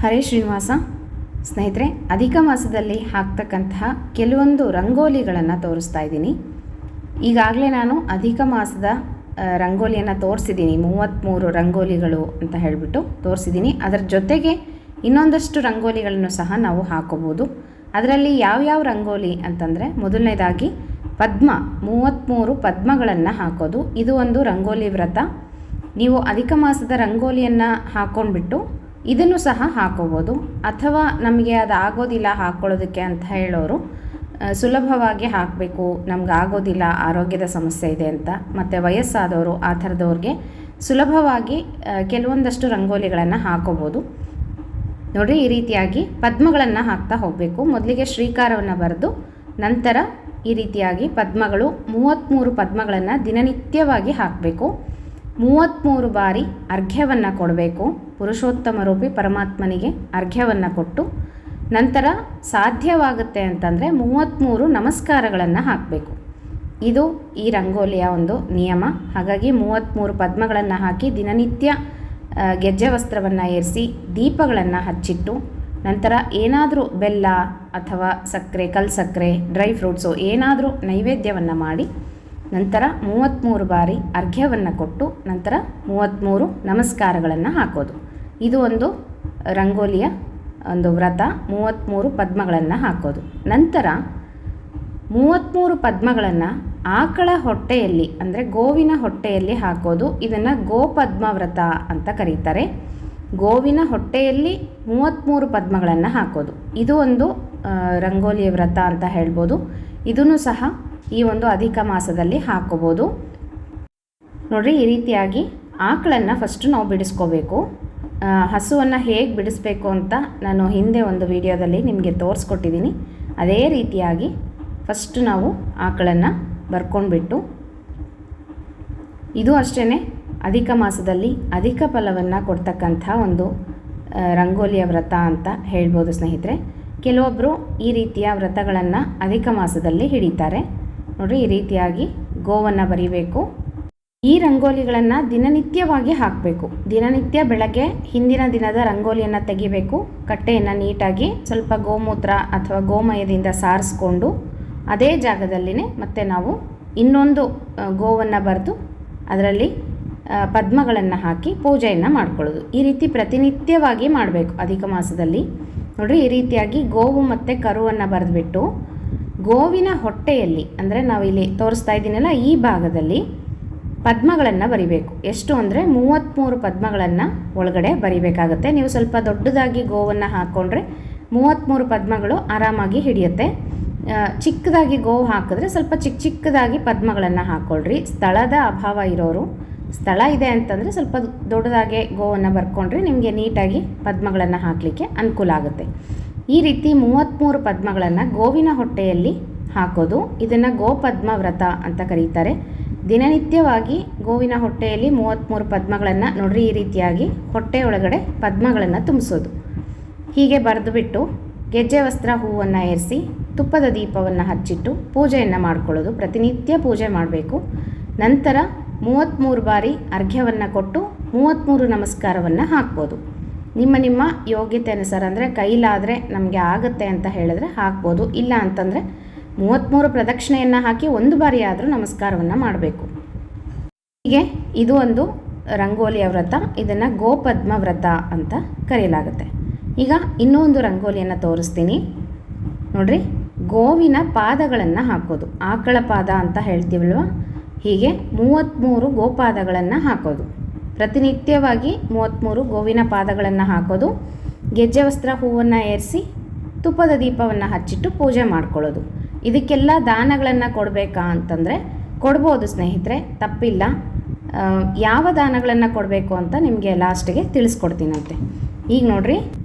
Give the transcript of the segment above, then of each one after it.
ಹರೇ ಶ್ರೀನಿವಾಸ. ಸ್ನೇಹಿತರೆ, ಅಧಿಕ ಮಾಸದಲ್ಲಿ ಹಾಕ್ತಕ್ಕಂತಹ ಕೆಲವೊಂದು ರಂಗೋಲಿಗಳನ್ನು ತೋರಿಸ್ತಾ ಇದ್ದೀನಿ. ಈಗಾಗಲೇ ನಾನು ಅಧಿಕ ಮಾಸದ ರಂಗೋಲಿಯನ್ನು ತೋರಿಸಿದ್ದೀನಿ, 33 ರಂಗೋಲಿಗಳು ಅಂತ ಹೇಳಿಬಿಟ್ಟು ತೋರಿಸಿದ್ದೀನಿ. ಅದರ ಜೊತೆಗೆ ಇನ್ನೊಂದಷ್ಟು ರಂಗೋಲಿಗಳನ್ನು ಸಹ ನಾವು ಹಾಕೋಬೋದು. ಅದರಲ್ಲಿ ಯಾವ್ಯಾವ ರಂಗೋಲಿ ಅಂತಂದರೆ, ಮೊದಲನೇದಾಗಿ ಪದ್ಮ, 33 ಪದ್ಮಗಳನ್ನು ಹಾಕೋದು. ಇದು ಒಂದು ರಂಗೋಲಿ ವ್ರತ. ನೀವು ಅಧಿಕ ಮಾಸದ ರಂಗೋಲಿಯನ್ನು ಹಾಕ್ಕೊಂಡ್ಬಿಟ್ಟು ಇದನ್ನು ಸಹ ಹಾಕೋಬೋದು. ಅಥವಾ ನಮಗೆ ಅದು ಆಗೋದಿಲ್ಲ ಹಾಕ್ಕೊಳ್ಳೋದಕ್ಕೆ ಅಂತ ಹೇಳೋರು ಸುಲಭವಾಗಿ ಹಾಕಬೇಕು, ನಮ್ಗೆ ಆಗೋದಿಲ್ಲ, ಆರೋಗ್ಯದ ಸಮಸ್ಯೆ ಇದೆ ಅಂತ, ಮತ್ತು ವಯಸ್ಸಾದವರು ಆ ಥರದವ್ರಿಗೆ ಸುಲಭವಾಗಿ ಕೆಲವೊಂದಷ್ಟು ರಂಗೋಲಿಗಳನ್ನು ಹಾಕೋಬೋದು. ನೋಡಿ, ಈ ರೀತಿಯಾಗಿ ಪದ್ಮಗಳನ್ನು ಹಾಕ್ತಾ ಹೋಗಬೇಕು. ಮೊದಲಿಗೆ ಶ್ರೀಕಾರವನ್ನು ಬರೆದು ನಂತರ ಈ ರೀತಿಯಾಗಿ ಪದ್ಮಗಳು 33 ಪದ್ಮಗಳನ್ನು ದಿನನಿತ್ಯವಾಗಿ ಹಾಕಬೇಕು. 33 ಬಾರಿ ಅರ್ಘ್ಯವನ್ನು ಕೊಡಬೇಕು. ಪುರುಷೋತ್ತಮ ರೂಪಿ ಪರಮಾತ್ಮನಿಗೆ ಅರ್ಘ್ಯವನ್ನು ಕೊಟ್ಟು ನಂತರ ಸಾಧ್ಯವಾಗುತ್ತೆ ಅಂತಂದರೆ 33 ನಮಸ್ಕಾರಗಳನ್ನು ಹಾಕಬೇಕು. ಇದು ಈ ರಂಗೋಲಿಯ ಒಂದು ನಿಯಮ. ಹಾಗಾಗಿ 33 ಪದ್ಮಗಳನ್ನು ಹಾಕಿ ದಿನನಿತ್ಯ ಗೆಜ್ಜೆ ವಸ್ತ್ರವನ್ನು ಏರಿಸಿ ದೀಪಗಳನ್ನು ಹಚ್ಚಿಟ್ಟು ನಂತರ ಏನಾದರೂ ಬೆಲ್ಲ ಅಥವಾ ಸಕ್ಕರೆ, ಕಲ್ ಸಕ್ಕರೆ, ಡ್ರೈ ಫ್ರೂಟ್ಸು ಏನಾದರೂ ನೈವೇದ್ಯವನ್ನು ಮಾಡಿ ನಂತರ 33 ಬಾರಿ ಅರ್ಘ್ಯವನ್ನು ಕೊಟ್ಟು ನಂತರ 33 ನಮಸ್ಕಾರಗಳನ್ನು ಹಾಕೋದು. ಇದು ಒಂದು ರಂಗೋಲಿಯ ಒಂದು ವ್ರತ. 33 ಪದ್ಮಗಳನ್ನು ಹಾಕೋದು. ನಂತರ 33 ಪದ್ಮಗಳನ್ನು ಆಕಳ ಹೊಟ್ಟೆಯಲ್ಲಿ, ಅಂದರೆ ಗೋವಿನ ಹೊಟ್ಟೆಯಲ್ಲಿ ಹಾಕೋದು. ಇದನ್ನು ಗೋಪದ್ಮ ವ್ರತ ಅಂತ ಕರೀತಾರೆ. ಗೋವಿನ ಹೊಟ್ಟೆಯಲ್ಲಿ 33 ಪದ್ಮಗಳನ್ನು ಹಾಕೋದು. ಇದು ಒಂದು ರಂಗೋಲಿಯ ವ್ರತ ಅಂತ ಹೇಳ್ಬೋದು. ಇದನ್ನು ಸಹ ಈ ಒಂದು ಅಧಿಕ ಮಾಸದಲ್ಲಿ ಹಾಕೋಬೋದು. ನೋಡಿರಿ, ಈ ರೀತಿಯಾಗಿ ಆಕಳನ್ನು ಫಸ್ಟು ನಾವು ಬಿಡಿಸ್ಕೋಬೇಕು. ಹಸುವನ್ನು ಹೇಗೆ ಬಿಡಿಸ್ಬೇಕು ಅಂತ ನಾನು ಹಿಂದೆ ಒಂದು ವಿಡಿಯೋದಲ್ಲಿ ನಿಮಗೆ ತೋರಿಸ್ಕೊಟ್ಟಿದ್ದೀನಿ. ಅದೇ ರೀತಿಯಾಗಿ ಫಸ್ಟು ನಾವು ಆಕಳನ್ನು ಬರ್ಕೊಂಡ್ಬಿಟ್ಟು, ಇದು ಅಷ್ಟೇ ಅಧಿಕ ಮಾಸದಲ್ಲಿ ಅಧಿಕ ಫಲವನ್ನು ಕೊಡ್ತಕ್ಕಂಥ ಒಂದು ರಂಗೋಲಿಯ ವ್ರತ ಅಂತ ಹೇಳ್ಬೋದು ಸ್ನೇಹಿತರೆ. ಕೆಲವೊಬ್ಬರು ಈ ರೀತಿಯ ವ್ರತಗಳನ್ನು ಅಧಿಕ ಮಾಸದಲ್ಲಿ ಹಿಡಿತಾರೆ. ನೋಡಿರಿ, ಈ ರೀತಿಯಾಗಿ ಗೋವನ್ನು ಬರಿಬೇಕು. ಈ ರಂಗೋಲಿಗಳನ್ನು ದಿನನಿತ್ಯವಾಗಿ ಹಾಕಬೇಕು. ದಿನನಿತ್ಯ ಬೆಳಗ್ಗೆ ಹಿಂದಿನ ದಿನದ ರಂಗೋಲಿಯನ್ನು ತೆಗಿಬೇಕು. ಕಟ್ಟೆಯನ್ನು ನೀಟಾಗಿ ಸ್ವಲ್ಪ ಗೋಮೂತ್ರ ಅಥವಾ ಗೋಮಯದಿಂದ ಸಾರಿಸ್ಕೊಂಡು ಅದೇ ಜಾಗದಲ್ಲಿನೇ ಮತ್ತೆ ನಾವು ಇನ್ನೊಂದು ಗೋವನ್ನು ಬರೆದು ಅದರಲ್ಲಿ ಪದ್ಮಗಳನ್ನು ಹಾಕಿ ಪೂಜೆಯನ್ನು ಮಾಡ್ಕೊಳ್ಳೋದು. ಈ ರೀತಿ ಪ್ರತಿನಿತ್ಯವಾಗಿ ಮಾಡಬೇಕು ಅಧಿಕ ಮಾಸದಲ್ಲಿ. ನೋಡಿರಿ, ಈ ರೀತಿಯಾಗಿ ಗೋವು ಮತ್ತು ಕರುವನ್ನು ಬರೆದುಬಿಟ್ಟು ಗೋವಿನ ಹೊಟ್ಟೆಯಲ್ಲಿ, ಅಂದರೆ ನಾವಿಲ್ಲಿ ತೋರಿಸ್ತಾ ಇದ್ದೀನಲ್ಲ ಈ ಭಾಗದಲ್ಲಿ ಪದ್ಮಗಳನ್ನು ಬರಿಬೇಕು. ಎಷ್ಟು ಅಂದರೆ 33 ಪದ್ಮಗಳನ್ನು ಒಳಗಡೆ ಬರಿಬೇಕಾಗತ್ತೆ. ನೀವು ಸ್ವಲ್ಪ ದೊಡ್ಡದಾಗಿ ಗೋವನ್ನು ಹಾಕ್ಕೊಂಡ್ರೆ 33 ಪದ್ಮಗಳು ಆರಾಮಾಗಿ ಹಿಡಿಯುತ್ತೆ. ಚಿಕ್ಕದಾಗಿ ಗೋವು ಹಾಕಿದ್ರೆ ಸ್ವಲ್ಪ ಚಿಕ್ಕದಾಗಿ ಪದ್ಮಗಳನ್ನು ಹಾಕ್ಕೊಳ್ರಿ. ಸ್ಥಳದ ಅಭಾವ ಇರೋರು, ಸ್ಥಳ ಇದೆ ಅಂತಂದರೆ ಸ್ವಲ್ಪ ದೊಡ್ಡದಾಗಿ ಗೋವನ್ನು ಬರ್ಕೊಂಡ್ರೆ ನಿಮಗೆ ನೀಟಾಗಿ ಪದ್ಮಗಳನ್ನು ಹಾಕಲಿಕ್ಕೆ ಅನುಕೂಲ ಆಗುತ್ತೆ. ಈ ರೀತಿ 33 ಪದ್ಮಗಳನ್ನು ಗೋವಿನ ಹೊಟ್ಟೆಯಲ್ಲಿ ಹಾಕೋದು. ಇದನ್ನು ಗೋಪದ್ಮ ವ್ರತ ಅಂತ ಕರೀತಾರೆ. ದಿನನಿತ್ಯವಾಗಿ ಗೋವಿನ ಹೊಟ್ಟೆಯಲ್ಲಿ 33 ಪದ್ಮಗಳನ್ನು ನೋಡ್ರಿ, ಈ ರೀತಿಯಾಗಿ ಹೊಟ್ಟೆ ಒಳಗಡೆ ಪದ್ಮಗಳನ್ನು ತುಂಬಿಸೋದು. ಹೀಗೆ ಬರೆದುಬಿಟ್ಟು ಗೆಜ್ಜೆ ವಸ್ತ್ರ ಹೂವನ್ನು ಏರಿಸಿ ತುಪ್ಪದ ದೀಪವನ್ನು ಹಚ್ಚಿಟ್ಟು ಪೂಜೆಯನ್ನು ಮಾಡ್ಕೊಳ್ಳೋದು. ಪ್ರತಿನಿತ್ಯ ಪೂಜೆ ಮಾಡಬೇಕು. ನಂತರ 33 ಬಾರಿ ಅರ್ಘ್ಯವನ್ನು ಕೊಟ್ಟು 33 ನಮಸ್ಕಾರವನ್ನು ಹಾಕ್ಬೋದು. ನಿಮ್ಮ ಯೋಗ್ಯತೆ ಅನುಸಾರ, ಅಂದರೆ ಕೈಲಾದರೆ ನಮಗೆ ಆಗುತ್ತೆ ಅಂತ ಹೇಳಿದ್ರೆ ಹಾಕ್ಬೋದು. ಇಲ್ಲ ಅಂತಂದರೆ 33 ಪ್ರದಕ್ಷಿಣೆಯನ್ನು ಹಾಕಿ ಒಂದು ಬಾರಿ ಆದರೂ ನಮಸ್ಕಾರವನ್ನು ಮಾಡಬೇಕು. ಹೀಗೆ ಇದು ಒಂದು ರಂಗೋಲಿಯ ವ್ರತ. ಇದನ್ನು ಗೋಪದ್ಮ ವ್ರತ ಅಂತ ಕರೆಯಲಾಗುತ್ತೆ. ಈಗ ಇನ್ನೊಂದು ರಂಗೋಲಿಯನ್ನು ತೋರಿಸ್ತೀನಿ. ನೋಡಿರಿ, ಗೋವಿನ ಪಾದಗಳನ್ನು ಹಾಕೋದು. ಆಕಳ ಪಾದ ಅಂತ ಹೇಳ್ತೀವಲ್ವ, ಹೀಗೆ 33 ಗೋಪಾದಗಳನ್ನು ಹಾಕೋದು. ಪ್ರತಿನಿತ್ಯವಾಗಿ 33 ಗೋವಿನ ಪಾದಗಳನ್ನು ಹಾಕೋದು. ಗೆಜ್ಜೆ ವಸ್ತ್ರ ಹೂವನ್ನು ಏರಿಸಿ ತುಪ್ಪದ ದೀಪವನ್ನು ಹಚ್ಚಿಟ್ಟು ಪೂಜೆ ಮಾಡ್ಕೊಳ್ಳೋದು. ಇದಕ್ಕೆಲ್ಲ ದಾನಗಳನ್ನು ಕೊಡಬೇಕಾ ಅಂತಂದರೆ ಕೊಡ್ಬೋದು ಸ್ನೇಹಿತರೆ, ತಪ್ಪಿಲ್ಲ. ಯಾವ ದಾನಗಳನ್ನು ಕೊಡಬೇಕು ಅಂತ ನಿಮಗೆ ಲಾಸ್ಟಿಗೆ ತಿಳಿಸ್ಕೊಡ್ತೀನಂತೆ. ಈಗ ನೋಡಿರಿ,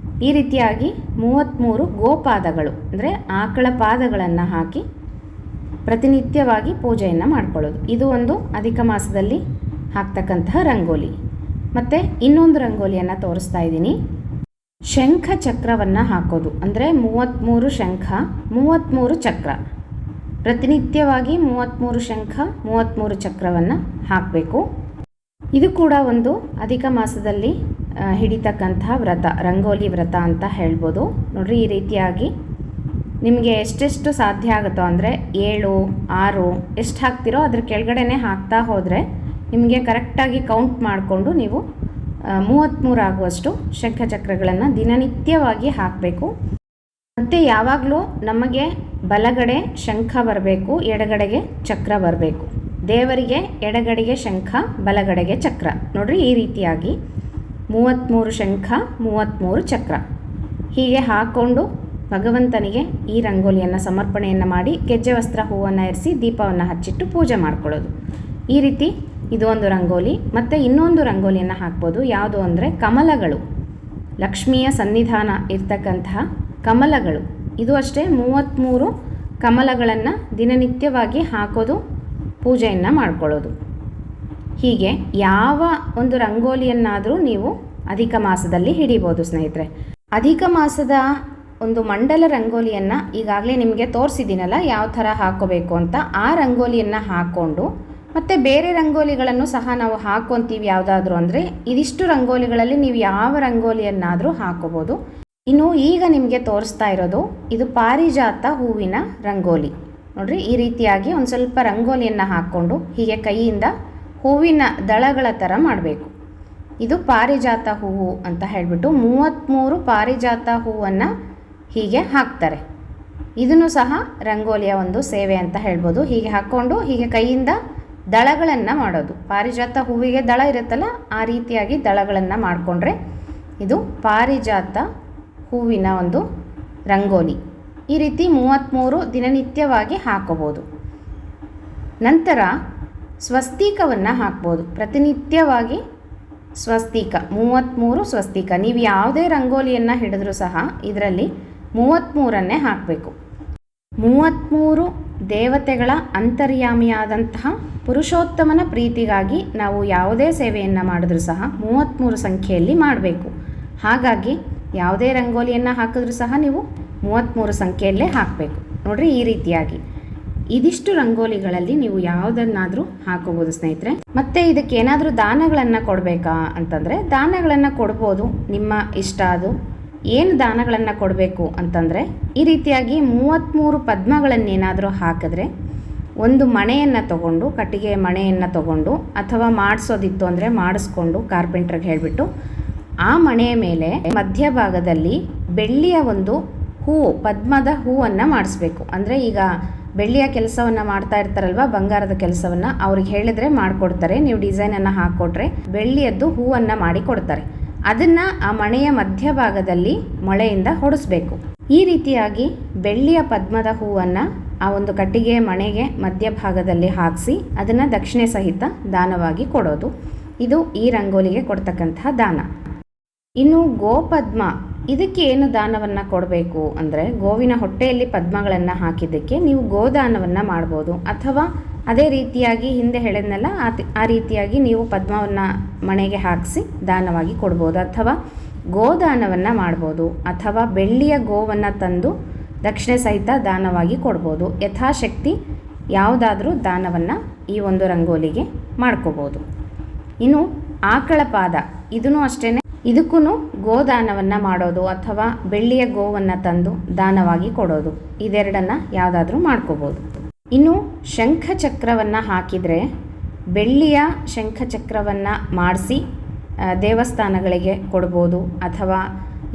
ಈ ರೀತಿಯಾಗಿ 33 ಗೋಪಾದಗಳು, ಅಂದರೆ ಆಕಳ ಪಾದಗಳನ್ನು ಹಾಕಿ ಪ್ರತಿನಿತ್ಯವಾಗಿ ಪೂಜೆಯನ್ನು ಮಾಡ್ಕೊಳ್ಳೋದು. ಇದು ಒಂದು ಅಧಿಕ ಮಾಸದಲ್ಲಿ ಹಾಕ್ತಕ್ಕಂತಹ ರಂಗೋಲಿ. ಮತ್ತು ಇನ್ನೊಂದು ರಂಗೋಲಿಯನ್ನು ತೋರಿಸ್ತಾ ಇದ್ದೀನಿ. ಶಂಖ ಚಕ್ರವನ್ನು ಹಾಕೋದು. ಅಂದರೆ 33 ಶಂಖ, 33 ಚಕ್ರ. ಪ್ರತಿನಿತ್ಯವಾಗಿ 33 ಶಂಖ, 33 ಚಕ್ರವನ್ನು ಹಾಕಬೇಕು. ಇದು ಕೂಡ ಒಂದು ಅಧಿಕ ಮಾಸದಲ್ಲಿ ಹಿಡಿತಕ್ಕಂಥ ವ್ರತ, ರಂಗೋಲಿ ವ್ರತ ಅಂತ ಹೇಳ್ಬೋದು. ನೋಡಿರಿ, ಈ ರೀತಿಯಾಗಿ ನಿಮಗೆ ಎಷ್ಟೆಷ್ಟು ಸಾಧ್ಯ ಆಗುತ್ತೋ ಅಂದರೆ 7, 6 ಎಷ್ಟು ಹಾಕ್ತಿರೋ ಅದ್ರ ಕೆಳಗಡೆನೇ ಹಾಕ್ತಾ ಹೋದರೆ ನಿಮಗೆ ಕರೆಕ್ಟಾಗಿ ಕೌಂಟ್ ಮಾಡಿಕೊಂಡು ನೀವು 33 ಆಗುವಷ್ಟು ಶಂಖಚಕ್ರಗಳನ್ನು ದಿನನಿತ್ಯವಾಗಿ ಹಾಕಬೇಕು. ಮತ್ತು ಯಾವಾಗಲೂ ನಮಗೆ ಬಲಗಡೆ ಶಂಖ ಬರಬೇಕು, ಎಡಗಡೆಗೆ ಚಕ್ರ ಬರಬೇಕು. ದೇವರಿಗೆ ಎಡಗಡೆಗೆ ಶಂಖ, ಬಲಗಡೆಗೆ ಚಕ್ರ. ನೋಡಿರಿ, ಈ ರೀತಿಯಾಗಿ 33 ಶಂಖ, 33 ಚಕ್ರ ಹೀಗೆ ಹಾಕ್ಕೊಂಡು ಭಗವಂತನಿಗೆ ಈ ರಂಗೋಲಿಯನ್ನು ಸಮರ್ಪಣೆಯನ್ನು ಮಾಡಿ ಗೆಜ್ಜೆ ವಸ್ತ್ರ ಹೂವನ್ನು ಇರಿಸಿ ದೀಪವನ್ನು ಹಚ್ಚಿಟ್ಟು ಪೂಜೆ ಮಾಡ್ಕೊಳ್ಳೋದು. ಈ ರೀತಿ ಇದು ಒಂದು ರಂಗೋಲಿ. ಮತ್ತು ಇನ್ನೊಂದು ರಂಗೋಲಿಯನ್ನು ಹಾಕ್ಬೋದು. ಯಾವುದು ಅಂದರೆ ಕಮಲಗಳು, ಲಕ್ಷ್ಮಿಯ ಸನ್ನಿಧಾನ ಇರ್ತಕ್ಕಂತಹ ಕಮಲಗಳು. ಇದು ಅಷ್ಟೇ 33 ಕಮಲಗಳನ್ನು ದಿನನಿತ್ಯವಾಗಿ ಹಾಕೋದು, ಪೂಜೆಯನ್ನು ಮಾಡ್ಕೊಳ್ಳೋದು. ಹೀಗೆ ಯಾವ ಒಂದು ರಂಗೋಲಿಯನ್ನಾದರೂ ನೀವು ಅಧಿಕ ಮಾಸದಲ್ಲಿ ಹಿಡಿಬೋದು ಸ್ನೇಹಿತರೆ. ಅಧಿಕ ಮಾಸದ ಒಂದು ಮಂಡಲ ರಂಗೋಲಿಯನ್ನು ಈಗಾಗಲೇ ನಿಮಗೆ ತೋರಿಸಿದ್ದೀನಲ್ಲ ಯಾವ ಥರ ಹಾಕೋಬೇಕು ಅಂತ. ಆ ರಂಗೋಲಿಯನ್ನು ಹಾಕ್ಕೊಂಡು ಮತ್ತು ಬೇರೆ ರಂಗೋಲಿಗಳನ್ನು ಸಹ ನಾವು ಹಾಕ್ಕೊತೀವಿ. ಯಾವುದಾದ್ರೂ ಅಂದರೆ ಇದಿಷ್ಟು ರಂಗೋಲಿಗಳಲ್ಲಿ ನೀವು ಯಾವ ರಂಗೋಲಿಯನ್ನಾದರೂ ಹಾಕೋಬೋದು. ಇನ್ನು ಈಗ ನಿಮಗೆ ತೋರಿಸ್ತಾ ಇರೋದು ಇದು ಪಾರಿಜಾತ ಹೂವಿನ ರಂಗೋಲಿ. ನೋಡಿರಿ, ಈ ರೀತಿಯಾಗಿ ಒಂದು ಸ್ವಲ್ಪ ರಂಗೋಲಿಯನ್ನು ಹಾಕ್ಕೊಂಡು ಹೀಗೆ ಕೈಯಿಂದ ಹೂವಿನ ದಳಗಳ ಥರ ಮಾಡಬೇಕು. ಇದು ಪಾರಿಜಾತ ಹೂವು ಅಂತ ಹೇಳಿಬಿಟ್ಟು 33 ಪಾರಿಜಾತ ಹೂವನ್ನು ಹೀಗೆ ಹಾಕ್ತಾರೆ. ಇದನ್ನು ಸಹ ರಂಗೋಲಿಯ ಒಂದು ಸೇವೆ ಅಂತ ಹೇಳ್ಬೋದು. ಹೀಗೆ ಹಾಕ್ಕೊಂಡು ಹೀಗೆ ಕೈಯಿಂದ ದಳಗಳನ್ನು ಮಾಡೋದು. ಪಾರಿಜಾತ ಹೂವಿಗೆ ದಳ ಇರುತ್ತಲ್ಲ, ಆ ರೀತಿಯಾಗಿ ದಳಗಳನ್ನು ಮಾಡಿಕೊಂಡ್ರೆ ಇದು ಪಾರಿಜಾತ ಹೂವಿನ ಒಂದು ರಂಗೋಲಿ. ಈ ರೀತಿ 33 ದಿನನಿತ್ಯವಾಗಿ ಹಾಕೋಬೋದು. ನಂತರ ಸ್ವಸ್ತಿಕವನ್ನು ಹಾಕ್ಬೋದು. ಪ್ರತಿನಿತ್ಯವಾಗಿ ಸ್ವಸ್ತಿಕ, 33 ಸ್ವಸ್ತಿಕ. ನೀವು ಯಾವುದೇ ರಂಗೋಲಿಯನ್ನು ಹಿಡಿದ್ರೂ ಸಹ ಇದರಲ್ಲಿ 33 ಹಾಕಬೇಕು. 33 ದೇವತೆಗಳ ಅಂತರ್ಯಾಮಿಯಾದಂತಹ ಪುರುಷೋತ್ತಮನ ಪ್ರೀತಿಗಾಗಿ ನಾವು ಯಾವುದೇ ಸೇವೆಯನ್ನು ಮಾಡಿದ್ರೂ ಸಹ 33 ಸಂಖ್ಯೆಯಲ್ಲಿ ಮಾಡಬೇಕು. ಹಾಗಾಗಿ ಯಾವುದೇ ರಂಗೋಲಿಯನ್ನು ಹಾಕಿದ್ರೂ ಸಹ ನೀವು 33 ಸಂಖ್ಯೆಯಲ್ಲೇ ಹಾಕಬೇಕು. ನೋಡಿರಿ, ಈ ರೀತಿಯಾಗಿ ಇದಿಷ್ಟು ರಂಗೋಲಿಗಳಲ್ಲಿ ನೀವು ಯಾವುದನ್ನಾದರೂ ಹಾಕೋಬೋದು ಸ್ನೇಹಿತರೆ. ಮತ್ತು ಇದಕ್ಕೆ ಏನಾದರೂ ದಾನಗಳನ್ನು ಕೊಡಬೇಕಾ ಅಂತಂದರೆ ದಾನಗಳನ್ನು ಕೊಡ್ಬೋದು, ನಿಮ್ಮ ಇಷ್ಟ. ಅದು ಏನು ದಾನಗಳನ್ನು ಕೊಡಬೇಕು ಅಂತಂದರೆ ಈ ರೀತಿಯಾಗಿ 33 ಪದ್ಮಗಳನ್ನೇನಾದರೂ ಹಾಕಿದ್ರೆ ಒಂದು ಮಣೆಯನ್ನು ತಗೊಂಡು, ಕಟ್ಟಿಗೆ ಮಣೆಯನ್ನು ತಗೊಂಡು, ಅಥವಾ ಮಾಡಿಸೋದಿತ್ತು ಅಂದರೆ ಮಾಡಿಸ್ಕೊಂಡು ಕಾರ್ಪೆಂಟ್ರಿಗೆ ಹೇಳಿಬಿಟ್ಟು ಆ ಮಣೆಯ ಮೇಲೆ ಮಧ್ಯಭಾಗದಲ್ಲಿ ಬೆಳ್ಳಿಯ ಒಂದು ಹೂವು, ಪದ್ಮದ ಹೂವನ್ನು ಮಾಡಿಸ್ಬೇಕು. ಅಂದರೆ ಈಗ ಬೆಳ್ಳಿಯ ಕೆಲಸವನ್ನು ಮಾಡ್ತಾ ಇರ್ತಾರಲ್ವ, ಬಂಗಾರದ ಕೆಲಸವನ್ನು, ಅವ್ರಿಗೆ ಹೇಳಿದ್ರೆ ಮಾಡಿಕೊಡ್ತಾರೆ. ನೀವು ಡಿಸೈನನ್ನು ಹಾಕ್ಕೊಟ್ರೆ ಬೆಳ್ಳಿಯದ್ದು ಹೂವನ್ನು ಮಾಡಿ ಕೊಡ್ತಾರೆ. ಅದನ್ನು ಆ ಮಣೆಯ ಮಧ್ಯಭಾಗದಲ್ಲಿ ಮೊಳೆಯಿಂದ ಹೊಡಿಸ್ಬೇಕು. ಈ ರೀತಿಯಾಗಿ ಬೆಳ್ಳಿಯ ಪದ್ಮದ ಹೂವನ್ನು ಆ ಒಂದು ಕಟ್ಟಿಗೆ ಮಣೆಗೆ ಮಧ್ಯಭಾಗದಲ್ಲಿ ಹಾಕಿಸಿ ಅದನ್ನು ದಕ್ಷಿಣೆ ಸಹಿತ ದಾನವಾಗಿ ಕೊಡೋದು. ಇದು ಈ ರಂಗೋಲಿಗೆ ಕೊಡ್ತಕ್ಕಂತಹ ದಾನ. ಇನ್ನು ಗೋಪದ್ಮ, ಇದಕ್ಕೆ ಏನು ದಾನವನ್ನು ಕೊಡಬೇಕು ಅಂದರೆ ಗೋವಿನ ಹೊಟ್ಟೆಯಲ್ಲಿ ಪದ್ಮಗಳನ್ನು ಹಾಕಿದ್ದಕ್ಕೆ ನೀವು ಗೋದಾನವನ್ನು ಮಾಡ್ಬೋದು. ಅಥವಾ ಅದೇ ರೀತಿಯಾಗಿ ಹಿಂದೆ ಹೇಳಿದ್ನಲ್ಲ ಆ ರೀತಿಯಾಗಿ ನೀವು ಪದ್ಮವನ್ನು ಮಣೆಗೆ ಹಾಕಿಸಿ ದಾನವಾಗಿ ಕೊಡ್ಬೋದು. ಅಥವಾ ಗೋದಾನವನ್ನು ಮಾಡ್ಬೋದು. ಅಥವಾ ಬೆಳ್ಳಿಯ ಗೋವನ್ನು ತಂದು ದಕ್ಷಿಣೆ ಸಹಿತ ದಾನವಾಗಿ ಕೊಡ್ಬೋದು. ಯಥಾಶಕ್ತಿ ಯಾವುದಾದ್ರೂ ದಾನವನ್ನು ಈ ಒಂದು ರಂಗೋಲಿಗೆ ಮಾಡ್ಕೋಬೋದು. ಇನ್ನು ಆಕಳ ಪಾದ, ಇದೂ ಅಷ್ಟೇ. ಇದಕ್ಕೂ ಗೋದಾನವನ್ನು ಮಾಡೋದು ಅಥವಾ ಬೆಳ್ಳಿಯ ಗೋವನ್ನು ತಂದು ದಾನವಾಗಿ ಕೊಡೋದು, ಇದೆರಡನ್ನು ಯಾವುದಾದ್ರೂ ಮಾಡ್ಕೋಬೋದು. ಇನ್ನು ಶಂಖಚಕ್ರವನ್ನು ಹಾಕಿದರೆ ಬೆಳ್ಳಿಯ ಶಂಖಚಕ್ರವನ್ನು ಮಾಡಿಸಿ ದೇವಸ್ಥಾನಗಳಿಗೆ ಕೊಡ್ಬೋದು, ಅಥವಾ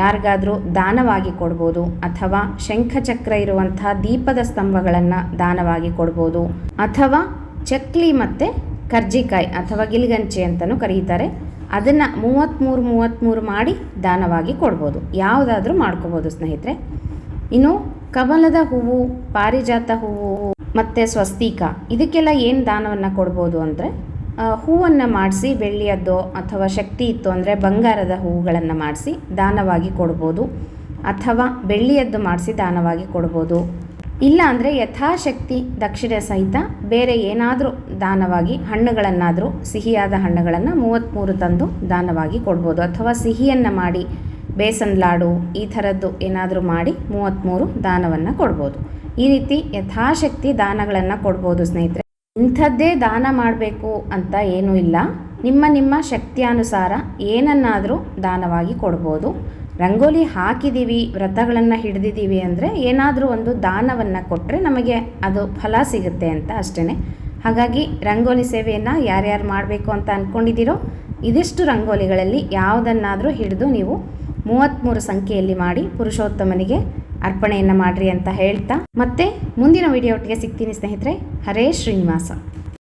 ಯಾರಿಗಾದರೂ ದಾನವಾಗಿ ಕೊಡ್ಬೋದು. ಅಥವಾ ಶಂಖಚಕ್ರ ಇರುವಂಥ ದೀಪದ ಸ್ತಂಭಗಳನ್ನು ದಾನವಾಗಿ ಕೊಡ್ಬೋದು. ಅಥವಾ ಚಕ್ಲಿ ಮತ್ತು ಕರ್ಜಿಕಾಯಿ ಅಥವಾ ಗಿಲ್ಗಂಚಿ ಅಂತಲೂ ಕರೀತಾರೆ, ಅದನ್ನು 33 ಮಾಡಿ ದಾನವಾಗಿ ಕೊಡ್ಬೋದು. ಯಾವುದಾದ್ರೂ ಮಾಡ್ಕೋಬೋದು ಸ್ನೇಹಿತರೆ. ಇನ್ನು ಕಮಲದ ಹೂವು, ಪಾರಿಜಾತ ಹೂವು ಮತ್ತು ಸ್ವಸ್ತಿಕ, ಇದಕ್ಕೆಲ್ಲ ಏನು ದಾನವನ್ನು ಕೊಡ್ಬೋದು ಅಂದರೆ ಹೂವನ್ನು ಮಾಡಿಸಿ ಬೆಳ್ಳಿಯದ್ದೋ ಅಥವಾ ಶಕ್ತಿ ಇತ್ತು ಅಂದರೆ ಬಂಗಾರದ ಹೂವುಗಳನ್ನು ಮಾಡಿಸಿ ದಾನವಾಗಿ ಕೊಡ್ಬೋದು. ಅಥವಾ ಬೆಳ್ಳಿಯದ್ದು ಮಾಡಿಸಿ ದಾನವಾಗಿ ಕೊಡ್ಬೋದು. ಇಲ್ಲ ಅಂದರೆ ಯಥಾಶಕ್ತಿ ದಕ್ಷಿಣೆ ಸಹಿತ ಬೇರೆ ಏನಾದರೂ ದಾನವಾಗಿ ಹಣ್ಣುಗಳನ್ನಾದರೂ, ಸಿಹಿಯಾದ ಹಣ್ಣುಗಳನ್ನು 33 ತಂದು ದಾನವಾಗಿ ಕೊಡ್ಬೋದು. ಅಥವಾ ಸಿಹಿಯನ್ನು ಮಾಡಿ ಬೇಸನ್ ಲಾಡು ಈ ಥರದ್ದು ಏನಾದರೂ ಮಾಡಿ 33 ದಾನವನ್ನು ಕೊಡ್ಬೋದು. ಈ ರೀತಿ ಯಥಾಶಕ್ತಿ ದಾನಗಳನ್ನು ಕೊಡ್ಬೋದು ಸ್ನೇಹಿತರೆ. ಇಂಥದ್ದೇ ದಾನ ಮಾಡಬೇಕು ಅಂತ ಏನೂ ಇಲ್ಲ. ನಿಮ್ಮ ಶಕ್ತಿಯಾನುಸಾರ ಏನನ್ನಾದರೂ ದಾನವಾಗಿ ಕೊಡ್ಬೋದು. ರಂಗೋಲಿ ಹಾಕಿದ್ದೀವಿ, ವ್ರತಗಳನ್ನು ಹಿಡಿದಿದ್ದೀವಿ ಅಂದರೆ ಏನಾದರೂ ಒಂದು ದಾನವನ್ನು ಕೊಟ್ಟರೆ ನಮಗೆ ಅದು ಫಲ ಸಿಗುತ್ತೆ ಅಂತ ಅಷ್ಟೇ. ಹಾಗಾಗಿ ರಂಗೋಲಿ ಸೇವೆಯನ್ನು ಯಾರ್ಯಾರು ಮಾಡಬೇಕು ಅಂತ ಅಂದ್ಕೊಂಡಿದ್ದೀರೋ ಇದಿಷ್ಟು ರಂಗೋಲಿಗಳಲ್ಲಿ ಯಾವುದನ್ನಾದರೂ ಹಿಡಿದು ನೀವು 33 ಸಂಖ್ಯೆಯಲ್ಲಿ ಮಾಡಿ ಪುರುಷೋತ್ತಮನಿಗೆ ಅರ್ಪಣೆಯನ್ನು ಮಾಡಿರಿ ಅಂತ ಹೇಳ್ತಾ ಮತ್ತೆ ಮುಂದಿನ ವಿಡಿಯೋ ಒಟ್ಟಿಗೆ ಸಿಗ್ತೀನಿ ಸ್ನೇಹಿತರೆ. ಹರೇ ಶ್ರೀನಿವಾಸ.